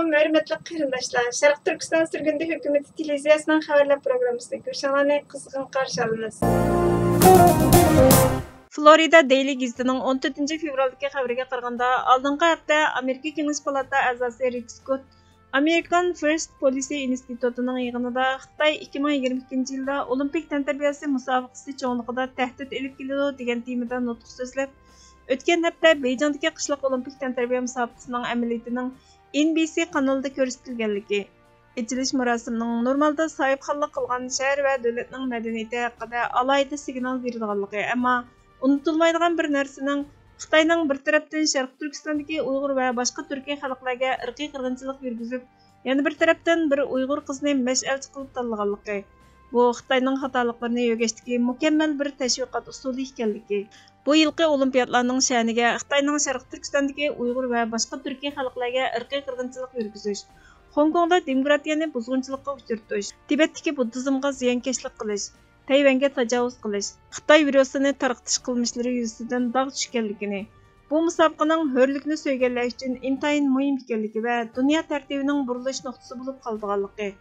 Assalamu hörmetli qarindoshlar. Sharq Turkiston Surgundi hukumati televiziyasining xabarlar programmasida ko'rishinglarni qizg'in qarshi olamiz. Florida Daily Gazet'ning 14 fevraldagi xabariga qaraganda, oldingi hafta Amerika Kengash palata a'zosi Rick Scott American First Policy Institute'ning yig'inida Xitoy 2022 yilda Olimpik tantarbiyasi musobaqasi cho'nlig'ida tahdid elib keladi degan temada nutq so'zlab, o'tgan hafta Beijingdagi qishloq Olimpik tantarbiya musobaqasining amaliyatining NBC kanalida ko'rsatilganligi, ochilish marosimining normalda sohibxonlik qilgan shahar va davlatning madaniyati haqida alohida signal beradiganligi, ammo unutilmaydigan bir narsaning Xitoyning bir tarafdan Sharq Turkistondagi Uyg'ur va boshqa turkiy xalqlarga irqiy qirg'inchilik yurgizib, yana bir tarafdan bir Uyg'ur qizni mash'alchi qilib tanlaganligi. Bu Xitoyning xatoliklarini yo'gashdagi mukammal bir tashviqot usuli ekanligi. Bu yilgi olimpiyatlarning sha'niga Xitoyning Sharq Turkistondagi Uyg'ur va boshqa turkiy xalqlarga irqiy qirg'inchilik yurgizish, Hong Kongda demokratiyani buzg'unchilikqa uchirtish, Tibetdagi buddizmga ziyonkashlik qilish, Tayvanga tajovuz qilish, Xitoy virusini tarqatish qilmishlari yuzasidan dog' tushganligini, bu musobaqaning hurlikni so'yganlar uchun intayin muhim ekanligi va dunyo tartibining burilish nuqtasi bo'lib qolganligi,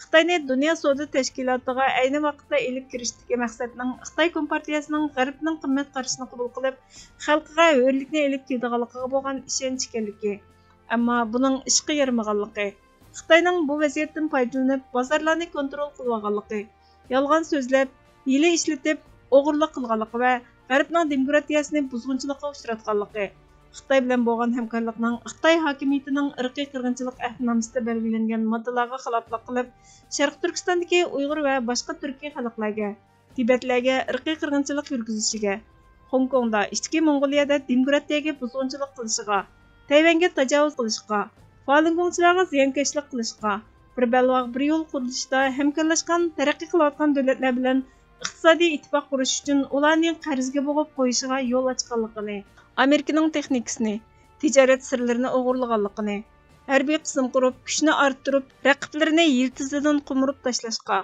Xitoyni Dunyo savdo tashkilotiga ayni vaqtda elib kirishdagi maqsadning Xitoy Kompartiyasining G'arbning qimmat qarashini qabul qilib, xalqiga hurlikni elib keladiganligiga bo'lgan ishonch ekanligi, ammo buning ishga yaramaganligi, Xitoyning bu vaziyatdan foydalanib bozorlarni kontrol qilib olganligi, yolg'on so'zlab, hiyla ishlatib, o'g'irlik qilganligi va G'arbning demokratiyasini buzg'unchilikqa uchratganligi, Xitoy bilan bo'lgan hamkorlikning Xitoy hokimiyatining irqiy qirg'inchilik ahdnomasida belgilangan moddalarga xiloflik qilib, Sharq Turkistondagi Uyg'ur va boshqa turkiy xalqlarga, Tibetlarga irqiy qirg'inchilik yurgizishiga, Hong Kongda, ichki Mong'oliyada demokratiyaga buzg'unchilik qilishiga, Tayvanga tajovuz qilishga, Falun Gongchilarga ziyonkashlik qilishga, bir balvoq bir yo'l qurilishida hamkorlashgan taraqqiy qilayotgan davlatlar bilan iqtisodiy ittifoq qurish uchun ularning qarzga bo'g'ib qo'yishiga yo'l ochganligini, Amerikaning texnikasini, tijorat sirlarini o'g'irlaganligini, harbiy qism qurib, kuchni orttirib, raqiblarini yiltizidan qumurib tashlashga,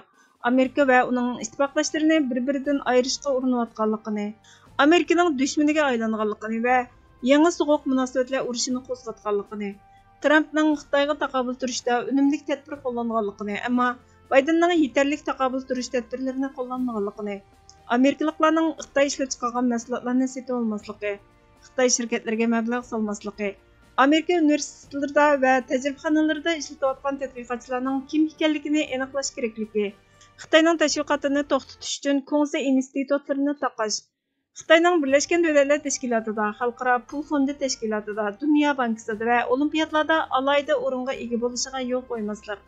Amerika va uning ittifoqdoshlarini bir-biridan ayirishga urinayotganligini, Amerikaning dushmaniga aylanganligini va yangi so'g'uq munosabatlar urushini qo'zg'atganligini, Trumpning Xitoyga taqobil turishda unumli tadbir qo'llanganligini, ammo Baydenning yetarli taqobil turish tadbirlarini qo'llanmaganligini, Amerikaliklarning Xitoy ishlab chiqargan mahsulotlarni sotib olmasligi, Xitoy shirkatlariga mablag' solmasligi, Amerika universitetlarida va tajribaxonalarida ishlatayotgan tadqiqotchilarning kim ekanligini aniqlash kerakligi, Xitoyning tashviqotini to'xtatish uchun Kongsi institutlarini taqash, Xitoyning Birlashgan Davlatlar Tashkilotida, Xalqaro pul fondi tashkilotida, Dunyo bankisida va olimpiyatlarda alohida o'ringa ega bo'lishiga yo'l qo'ymaslik,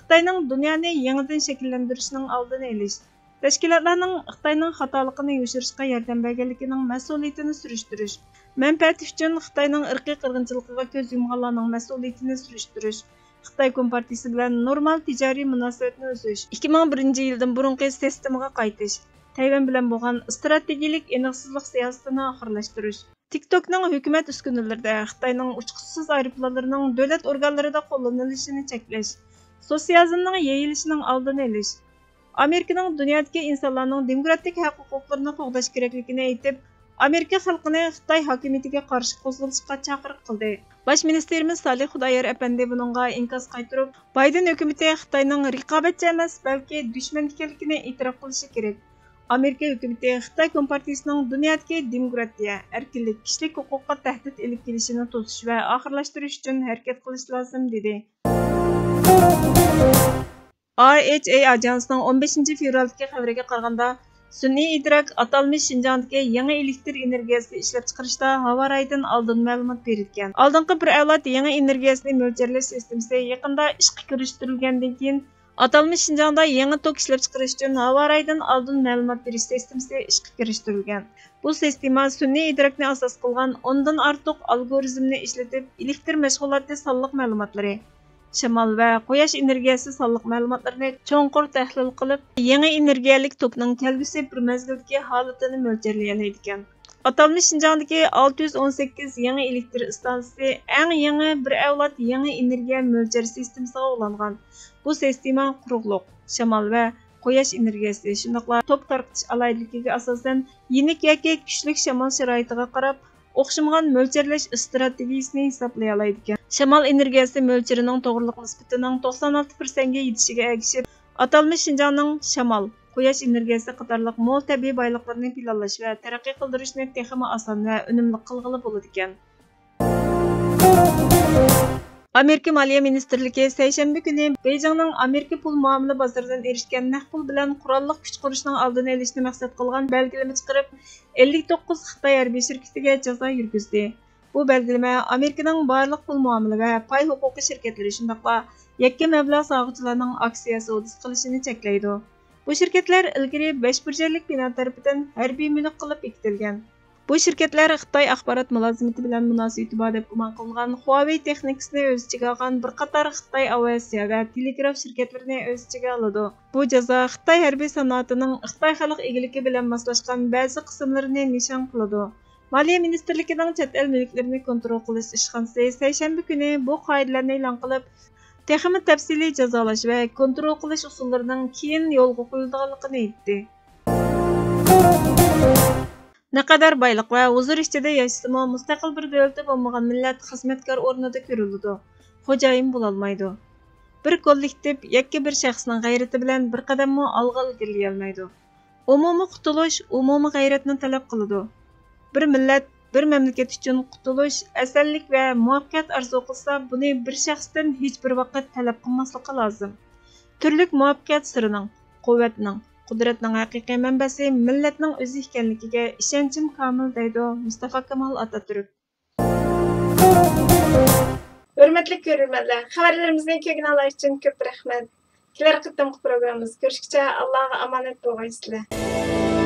Xitoyning dunyoni yangidan shakllantirishning oldini olish, tashkilotlarning Xitoyning xatoligini yo'shirishga yordam berganligining mas'uliyatini surishtirish, manfaati uchun Xitoyning irqiy qirg'inchiligiga ko'z yumganlarning mas'uliyatini surishtirish, Xitoy Kompartiyasi bilan normal tijoriy munosabatni uzish, 2001 yildan burungi sistemaga qaytish, Tayvan bilan bo'lgan strategik aniqsizlik siyosatini oxirlashtirish, TikTokning hukumat uskunalarida Xitoyning uchquchsiz aeroplanlarining davlat organlarida qo'llanilishini cheklash, sotsializmning yeyilishining oldini olish, Amerikaning dunyodagi insonlarning demokratik haq-huquqlarini qo'g'dash kerakligini aytib, Amerika xalqini Xitoy hokimiyatiga qarshi qo'zg'alishga chaqiriq qildi. Bosh ministerimiz Salih Xudoyor apandi buningga inkos qaytarib, Bayden hukumati Xitoyning raqobatchi emas, balki dushman ekanligini e'tirof qilishi kerak. Amerika hukumati Xitoy Kompartiyasining dunyodagi demokratiya, erkinlik, kishilik huquqqa tahdid elib kelishini to'sish va oxirlashtirish uchun harakat qilish lozim dedi. RHA ajansining 15 fevraldagi xabariga qaraganda, sun'iy idrok atalmish Şinjandagi yangi elektr energiyasi ishlab chiqarishda havo raydan oldin ma'lumot berilgan. Oldingi bir avlod yangi energiyasini mo'ljallash sistemasi yaqinda ishga kirishtirilgandan keyin atalmish Şinjanda yangi tok ishlab chiqarish uchun havo raydan oldin ma'lumot berish sistemasi ishga kirishtirilgan. Bu sistema sun'iy idrokni asos qilgan 10 dan ortiq algoritmni ishlatib, elektr mashg'uloti sonliq ma'lumotlari, shamol va quyosh energiyasi sonliq ma'lumotlarini cho'nqur tahlil qilib, yangi energiyalik tokning kelgusi bir mezgildagi holatini mo'ljallay ekan. Atalmish Şinjandagi 618 yangi elektr stansiyasi eng yangi bir avlod yangi energiya mo'ljal sistemasiga ulangan. Bu sistema quruqliq, shamol va quyosh energiyasi, shundoqla tok tarqatish alayligiga asosan yenik yoki kuchli shamol sharoitiga qarab o'xshamagan mo'lcherlash strategiyasini hisoblay oladi ekan. Shamol energiyasi mo'lcherining to'g'riliq nisbatining 96% ga yetishiga ergishib, atalmish Şinjanning shamol, quyosh energiyasi qatorliq mo'l tabiiy boyliqlarni planlash va taraqqiy qildirishni texmi oson va unumli qilg'ili bo'ladi ekan. Amerika Moliya Ministerligi seshanba kuni Beijingning Amerika pul muomala bozoridan erishgan naqd pul bilan qurolliq kuch qurishning oldini olishni maqsad qilgan belgilama chiqarib, 59 Xitoy harbiy shirkatiga jazo yurgizdi. Bu belgilama Amerikaning barliq pul muomala va pay huquqi shirkatlari shundaqla yakka mablag' sog'uvchilarning aksiya savdosi qilishini cheklaydi. Bu shirkatlar ilgari 5 burjalik bino tarafidan harbiy mulk qilib bekitilgan. Bu shirkatlar Xitoy axborot mulozimati bilan munosabati bor deb gumon qilingan Huawei texnikasini o'z ichiga olgan bir qator Xitoy aviatsiya va telegraf shirkatlarini o'z ichiga oladi. Bu jazo Xitoy harbiy sanoatining Xitoy xalq egiligi bilan moslashgan ba'zi qismlarini nishon qiladi. Moliya ministerligining chet el mulklarini kontrol qilish ishxonasi seshanba kuni bu qoidalarni e'lon qilib, texnik tafsiliy jazolash va kontrol qilish usullarining keyin yo'lga qo'yilganligini aytdi. Naqadar boyliq va huzur ichida yashasimi, mustaqil bir davlatda bo'lmagan millat xizmatkor o'rnida ko'riladi. Xo'jayin bo'lolmaydi. Bir kollektiv yakka bir shaxsning g'ayrati bilan bir qadammi olg'a ilgariy olmaydi. Umumiy qutulish umumiy g'ayratni talab qiladi. Bir millat, bir mamlakat uchun qutulish, asallik va muvaffaqiyat orzu qilsa, buni bir shaxsdan hech bir vaqt talab qilmasligi lozim. Turlik muvaffaqiyat sirining, quvvatning, qudratning haqiqiy manbasi millatning o'zi ekanligiga ishonchim komil deydi Mustafa Kemal Atatürk. Hurmatli ko'ruvchilar, xabarlarimizni ko'rganlar uchun ko'p rahmat. Kelar qitimli programmamiz ko'rishguncha Allohga omonat bo'linglar.